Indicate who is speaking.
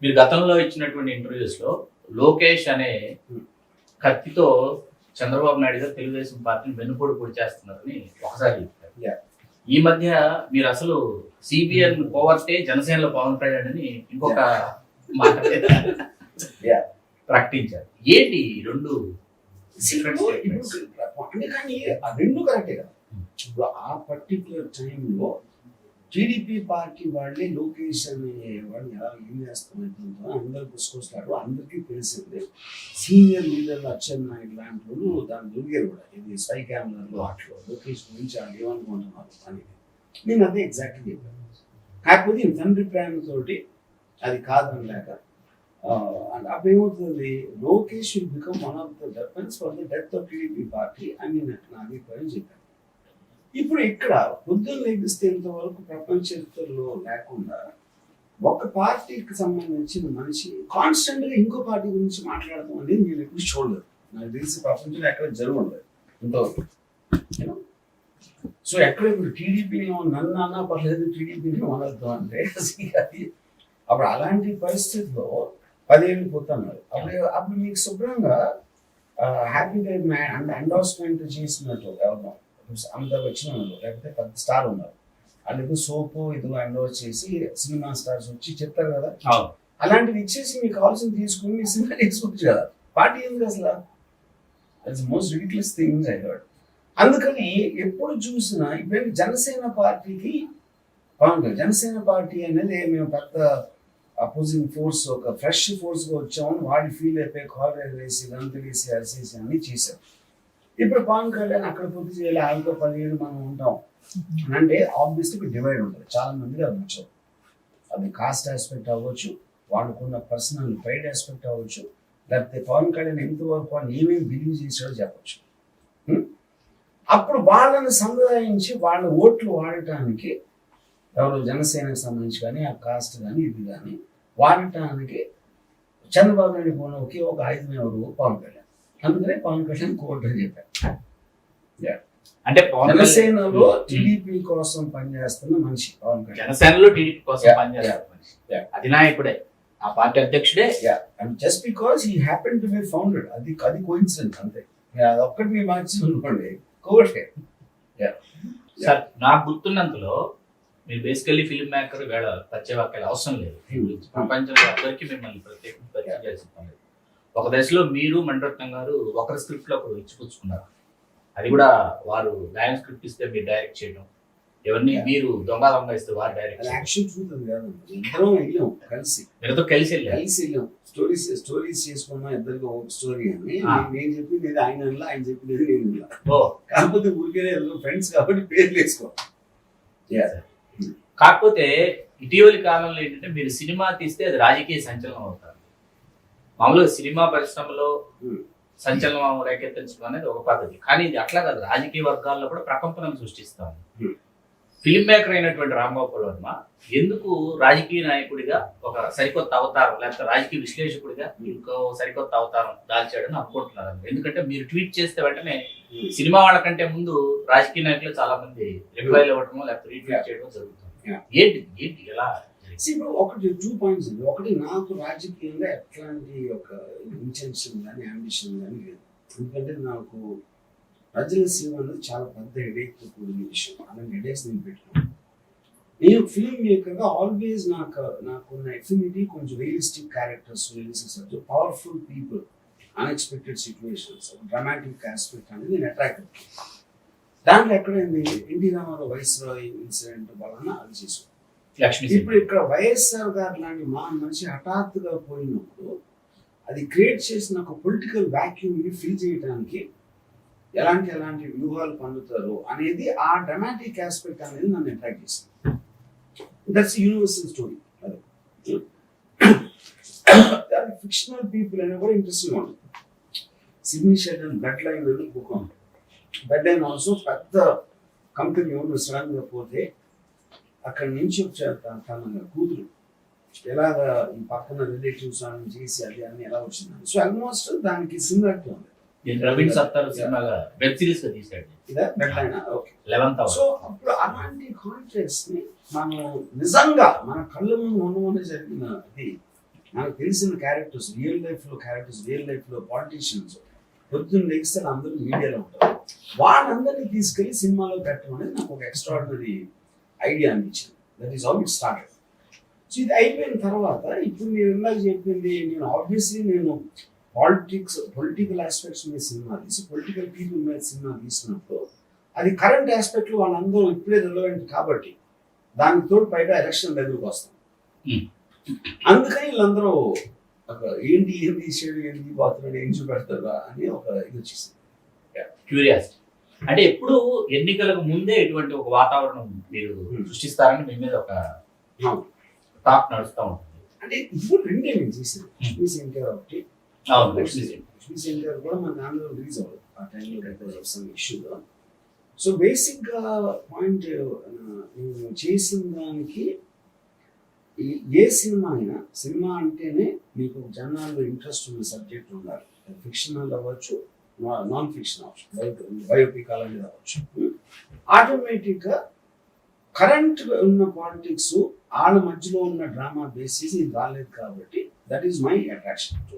Speaker 1: మీరు గతంలో ఇచ్చినటువంటి ఇంటర్వ్యూస్ లో లోకేష్ అనే కత్తితో చంద్రబాబు నాయుడు గారు తెలుగుదేశం పార్టీని వెన్నుపోటు పొడి చేస్తున్నారని ఒకసారి చెప్పారు. ఈ మధ్య మీరు అసలు సిబిఎన్ పోవర్టే జనసేనలో పవన్ కళ్యాణ్ అని ఇంకొక మాట ప్రకటించారు. ఏంటి రెండు
Speaker 2: కానీ ఆ రెండు కరెక్టే కదా. ఇప్పుడు ఆ పర్టికులర్ టైంలో టీడీపీ పార్టీ వాళ్ళే లోకేష్ అనే వాళ్ళని ఎలా ఏం చేస్తున్నట్టు అందరు పుసుకొస్తారు. అందరికీ తెలిసిందే. సీనియర్ లీడర్లు అచ్చెన్నాయుడు లాంటి వాళ్ళు దాన్ని దొరికారు కూడా. ఇది స్పై క్యామెరాలో అట్లా లోకేష్ గురించి వాళ్ళు ఏమనుకుంటున్నారు అని నేను అదే ఎగ్జాక్ట్లీ చెప్పాను. కాకపోతే ఈ తండ్రి ప్రేమతోటి అది కాదని లేక అప్పుడు ఏమవుతుంది, Lokesh will become one of the weapons for the death of TDP party అని నా అభిప్రాయం చెప్పాను. ఇప్పుడు ఇక్కడ పొద్దున్న లెగిస్తే ఇంతవరకు ప్రపంచ చరిత్రలో లేకుండా ఒక పార్టీకి సంబంధించిన మనిషి కాన్స్టెంట్ గా ఇంకో పార్టీ గురించి మాట్లాడటం అనేది నేను ఎప్పుడు చూడలేదు. నాకు తెలిసి ప్రపంచంలో ఎక్కడ జరగలేదు ఇంతవరకు. సో ఎక్కడ ఇప్పుడు టీడీపీని నన్ను అన్నా పర్లేదు, టీడీపీని అనొద్దు అంటే అది అప్పుడు అలాంటి పరిస్థితిలో 10 ఏళ్ళు పోతున్నారు. అప్పుడు మీకు శుభ్రంగా హ్యాపీగా ఎండార్స్మెంట్ చేసినట్టు ఎవరు అమితాబ్ వచ్చిన వాళ్ళు, లేకపోతే పెద్ద స్టార్ ఉన్నారు, వాళ్ళు సోపు ఇదిగో ఎండోర్ చేసి సినిమా స్టార్స్ వచ్చి చెప్తారు కదా, అలాంటివి ఇచ్చేసి మీకు కావాల్సింది తీసుకుని మీ సినిమా తీసుకోవచ్చు కదా. పార్టీ ఎందుకు అసలు? That's most ridiculous thing I heard. అందుకని ఎప్పుడు చూసినా ఇప్పుడు జనసేన పార్టీకి జనసేన పార్టీ అనేది మేము పెద్ద అపోజింగ్ ఫోర్స్, ఒక ఫ్రెష్ ఫోర్స్ గా వచ్చామని వాడి ఫీల్ అయిపోయి కాలర్ వేసి గంతులు వేసి అరిసేసి అన్ని చేశారు. ఇప్పుడు పవన్ కళ్యాణ్ అక్కడ పూర్తి చేయాలి, ఆయనతో 10 ఏళ్ళు మనం ఉంటాం అంటే ఆబ్వియస్లీ డివైడ్ ఉంటుంది. చాలా మందికి అది నచ్చదు. అది కాస్ట్ ఆస్పెక్ట్ అవ్వచ్చు, వాళ్ళకున్న పర్సనల్ ప్రైడ్ ఆస్పెక్ట్ అవ్వచ్చు, లేకపోతే పవన్ కళ్యాణ్ ఎంతవరకు వాళ్ళు ఏమేమి బిలీవ్ చేసాడో చెప్పచ్చు. అప్పుడు వాళ్ళని సంప్రదాయించి వాళ్ళ ఓట్లు వాడటానికి ఎవరు జనసేనకు సంబంధించి కానీ ఆ కాస్ట్ కానీ ఇది కానీ వాడటానికి చంద్రబాబు నాయుడు పోయిన ఒకే ఒక ఆయుధం ఎవరు? పవన్ కళ్యాణ్. అందుకనే పవన్ కళ్యాణ్ కోర్టు అని చెప్పారు.
Speaker 1: అంటే
Speaker 2: జనసేనలో టీడీపీ కోసం పనిచేస్తున్న మనిషి పవన్ కళ్యాణ్.
Speaker 1: జనసేనలో టీడీపీ కోసం పనిచేస్తున్న మనిషి, అధినాయకుడే, ఆ పార్టీ అధ్యక్షుడే.
Speaker 2: And just because he happen to be founded, అది కోఇన్సిడెన్స్ అంతే. అది ఒక్కటి మీ మార్చి అనుకోండి కోర్టే.
Speaker 1: సార్ నాకు గుర్తున్నంతలో మీరు బేసికల్లీ ఫిల్మ్ మేకర్ వేళ ప్రత్యేవాక్యాలు అవసరం లేదు. ప్రపంచంలో అందరికీ మిమ్మల్ని ప్రత్యేకంగా పరిచయం చేస్తాం. ఒక దశలో మీరు మణిరత్నం గారు ఒకరి స్క్రిప్ట్ లో ఒకరు ఇచ్చిపుచ్చుకున్నారు. అది కూడా వారు లైన్ స్క్రిప్ట్ ఇస్తే మీరు డైరెక్ట్ చేయడం, ఎవరిని మీరు దొంగ ఇస్తే వారు డైరెక్ట్ కలిసి
Speaker 2: వెళ్ళాం. స్టోరీస్ చేసుకున్నాం ఇద్దరికి ఒక స్టోరీ అని నేను చెప్పింది ఆయన ఆయన చెప్పింది నేను. కాకపోతే ఊరికే ఫ్రెండ్స్ కాబట్టి పేర్లు వేసుకోవాలి.
Speaker 1: కాకపోతే ఇటీవలి కాలంలో ఏంటంటే మీరు సినిమా తీస్తే అది రాజకీయ సంచలనం అవుతారు. మామూలుగా సినిమా పరిశ్రమలో సంచలనం రేకెత్తించడం అనేది ఒక పద్ధతి, కానీ ఇది అట్లా కాదు. రాజకీయ వర్గాల్లో కూడా ప్రకంపనం సృష్టిస్తాం. ఫిల్మ్ మేకర్ అయినటువంటి రామ్ గోపాల్ వర్మ ఎందుకు రాజకీయ నాయకుడిగా ఒక సరికొత్త అవతారం, లేకపోతే రాజకీయ విశ్లేషకుడిగా ఇంకో సరికొత్త అవతారం దాల్చాడని అనుకుంటున్నారు? ఎందుకంటే మీరు ట్వీట్ చేస్తే వెంటనే సినిమా వాళ్ళకంటే ముందు రాజకీయ నాయకులు చాలా మంది రిప్లైలు ఇవ్వడమో లేకపోతే రీట్వీట్ చేయడం జరుగుతుంది. ఏంటి ఎలా?
Speaker 2: ఇప్పుడు ఒకటి 2 పాయింట్స్ ఉంది. ఒకటి, నాకు రాజకీయంగా ఎట్లాంటి ఒక ఇంటెన్షన్ కానీ అంబిషన్ కానీ లేదు. ఎందుకంటే నాకు ప్రజల సేవ అనేది చాలా పెద్ద హెడేక్తో కూడిన విషయం. అలాంటి హెడేక్స్ నేను పెట్టుకున్నాను. నేను ఫిల్మ్ మేకర్గా ఆల్వేస్ నాకున్న ఎఫినిటీ కొంచెం realistic characters, realistic powerful people, unexpected situations, dramatic aspect అనేది నేను అట్రాక్ట్ అవుతాను. దాంట్లో ఎక్కడైంది ఎన్టీ రామారావు వైస్రాయ్ ఇన్సిడెంట్ వలన అది చేసాం. ఇప్పుడు ఇక్కడ వైఎస్ఆర్ గారు లాంటి మా మనిషి హఠాత్తుగా పోయినప్పుడు అది క్రియేట్ చేసిన ఒక పొలిటికల్ వాక్యూమ్ ని ఫిల్ చేయడానికి ఎలాంటి వ్యూహాలు పొందుతారు అనేది ఆ డ్రామాటిక్ ఆస్పెక్ట్ అనేది నన్ను అట్రాక్ట్ చేసింది. That's universal story. అది ఫిక్షనల్ పీపుల్ అనేది కూడా ఇంట్రెస్టింగ్ ఉంటుంది. సిడ్నీ షెల్డన్ బ్లడ్ లైన్ అని బుక్ ఉంటుంది. బ్లడ్ లైన్ ఆల్సో పెద్ద కంపెనీ ఓనర్ సడన్ గా పోతే అక్కడి నుంచి తన కూతురు ఎలాగా ఈ పక్కన రిలేటివ్స్ చేసి అది అన్ని ఎలా వచ్చింది. సో ఆల్మోస్ట్ దానికి సిమిలారిటీ ఉంది. సో అప్పుడు అలాంటి కాంటెక్స్ట్ ని మనం నిజంగా మన కళ్ళ ముందు జరిగినది నాకు తెలిసిన క్యారెక్టర్స్, రియల్ లైఫ్ లో పాలిటీషియన్స్ పొద్దున్న లెగిస్తే అందరూ మీడియాలో ఉంటారు. వాళ్ళందరినీ తీసుకెళ్లి సినిమాలో పెట్టడం అనేది నాకు ఒక ఎక్స్ట్రాడినరీ ఐడియా అనిపించింది. That is how it started. So ఇది అయిపోయిన తర్వాత ఇప్పుడు మీరు ఇందాక చెప్పింది, నేను ఆబ్వియస్లీ పొలిటికల్ ఆస్పెక్ట్స్ మీద సినిమా తీసి పొలిటికల్ పీపుల్ మీద సినిమా తీసినప్పుడు అది కరెంట్ ఆస్పెక్ట్లు వాళ్ళందరూ ఇప్పుడే రిలవెంట్ కాబట్టి దానికి తోడు పైగా ఎలక్షన్ ఎదురుకు వస్తాం. అందుకని వీళ్ళందరూ ఏంటి ఏం తీసాడు, ఏంటి బాత్రూమ్ ఏం చూపెడతారా అని ఒక ఇది వచ్చేసింది,
Speaker 1: క్యూరియాసిటీ. అంటే ఎప్పుడు ఎన్నికలకు ముందే ఇటువంటి ఒక వాతావరణం మీరు సృష్టిస్తారని మీ మీద ఒక టాక్ నడుస్తూ ఉంటుంది.
Speaker 2: అంటే ఇప్పుడు రెండే నేను చేసాను. లక్ష్మీ ఒకటి, లక్ష్మీ కూడా మన దానిలో రిలీజ్ అవ్వదు ఆ టైంలో బికాస్ ఆఫ్ సమ్ ఇష్యూలో. సో బేసిక్ గా పాయింట్ నేను చేసిన దానికి ఏ సినిమా అయినా, సినిమా అంటేనే మీకు జనాల్లో ఇంట్రెస్ట్ ఉన్న సబ్జెక్ట్ ఉండాలి. ఫిక్షనల్ అవ్వచ్చు, నాన్ ఫిక్షన్ అవ్వచ్చు, బయోపిక్ అలాంటిది అవ్వచ్చు. ఆటోమేటిక్గా కరెంట్ ఉన్న పాలిటిక్స్ వాళ్ళ మధ్యలో ఉన్న డ్రామా బేసిస్ ఇది రాలేదు కాబట్టి that is my attraction to